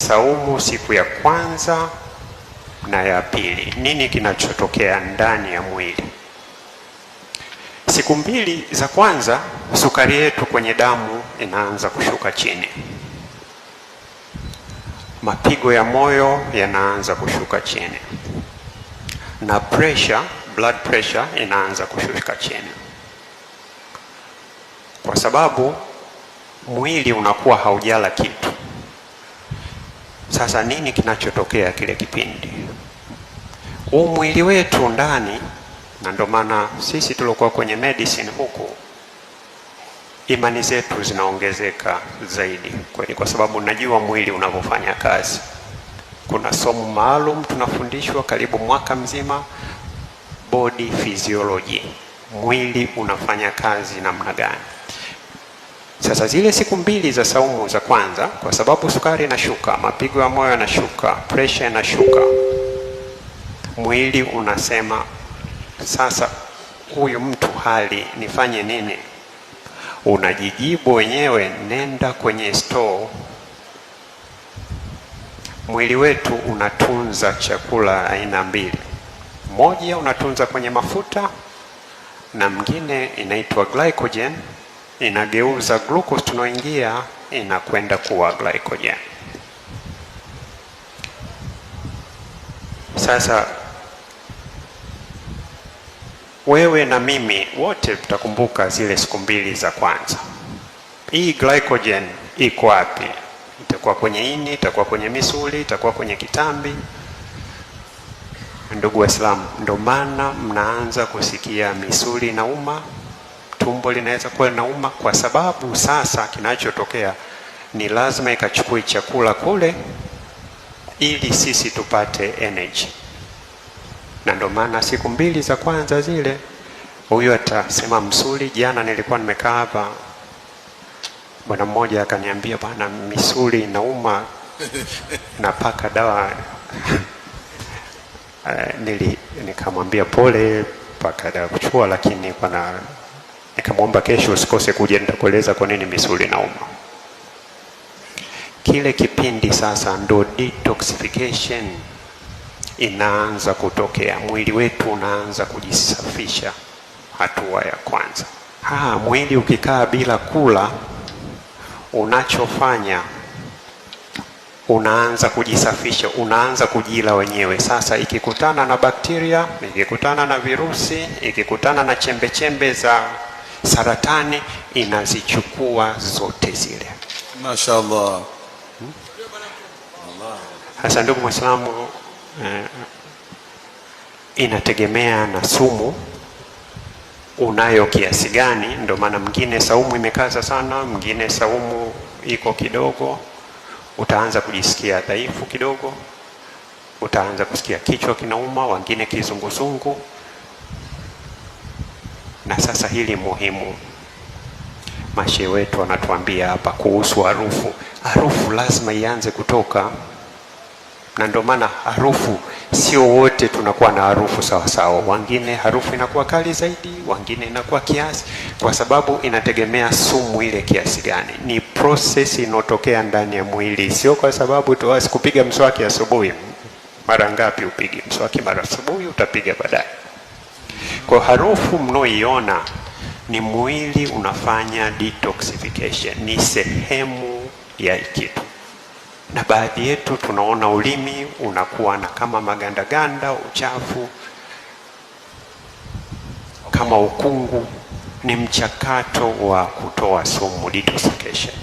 Saumu siku ya kwanza na ya pili, nini kinachotokea ndani ya mwili? Siku mbili za kwanza sukari yetu kwenye damu inaanza kushuka chini, mapigo ya moyo yanaanza kushuka chini, na blood pressure inaanza kushuka chini, kwa sababu mwili unakuwa haujala kitu. Sasa nini kinachotokea kile kipindi? Mwili wetu ndani, na ndio maana sisi tulikuwa kwenye medicine huku, imani zetu zinaongezeka zaidi kweli, kwa sababu najua mwili unavyofanya kazi. Kuna somo maalum tunafundishwa karibu mwaka mzima, body physiology, mwili unafanya kazi namna gani. Sasa zile siku mbili za saumu za kwanza, kwa sababu sukari inashuka, mapigo ya moyo yanashuka, pressure inashuka, mwili unasema sasa huyu mtu hali nifanye nini? Unajijibu wenyewe, nenda kwenye store. Mwili wetu unatunza chakula aina mbili, moja unatunza kwenye mafuta na mwingine inaitwa glycogen, inageuza glucose tunaoingia inakwenda kuwa glycogen. Sasa wewe na mimi wote tutakumbuka zile siku mbili za kwanza. Hii glycogen iko wapi? Itakuwa kwenye ini, itakuwa kwenye misuli, itakuwa kwenye kitambi. Ndugu Waislamu, ndio maana mnaanza kusikia misuli inauma, tumbo linaweza kuwa linauma, kwa sababu sasa kinachotokea ni lazima ikachukue chakula kule ili sisi tupate energy. Na ndio maana siku mbili za kwanza zile, huyu atasema msuli. Jana nilikuwa nimekaa hapa, bwana mmoja akaniambia, bwana misuli inauma, napaka dawa. Nikamwambia pole, paka dawa kuchukua, lakini nikamwomba kesho usikose kuja, nitakueleza kwa nini misuli inauma. Kile kipindi sasa ndo detoxification inaanza kutokea, mwili wetu unaanza kujisafisha. Hatua ya kwanza, mwili ukikaa bila kula, unachofanya unaanza kujisafisha, unaanza kujila wenyewe. Sasa ikikutana na bakteria, ikikutana na virusi, ikikutana na chembe chembe za saratani, inazichukua zote zile. Mashaallah. Sasa ndugu Muislamu, inategemea na sumu unayo kiasi gani. Ndio maana mwingine saumu imekaza sana, mwingine saumu iko kidogo, utaanza kujisikia dhaifu kidogo, utaanza kusikia kichwa kinauma, wengine kizunguzungu. Na sasa hili muhimu, mashehe wetu wanatuambia hapa kuhusu harufu. Harufu lazima ianze kutoka, na ndio maana harufu, sio wote tunakuwa na harufu sawa sawa. Wengine harufu inakuwa kali zaidi, wengine inakuwa kiasi, kwa sababu inategemea sumu ile kiasi gani. Ni process inotokea ndani ya mwili, sio kwa sababu tu kupiga mswaki asubuhi. Mara ngapi upige mswaki? Mara asubuhi, utapiga baadaye. Kwa harufu mnaoiona ni mwili unafanya detoxification, ni sehemu ya kitu. Na baadhi yetu tunaona ulimi unakuwa na kama maganda-ganda, uchafu, kama ukungu. Ni mchakato wa kutoa sumu, detoxification.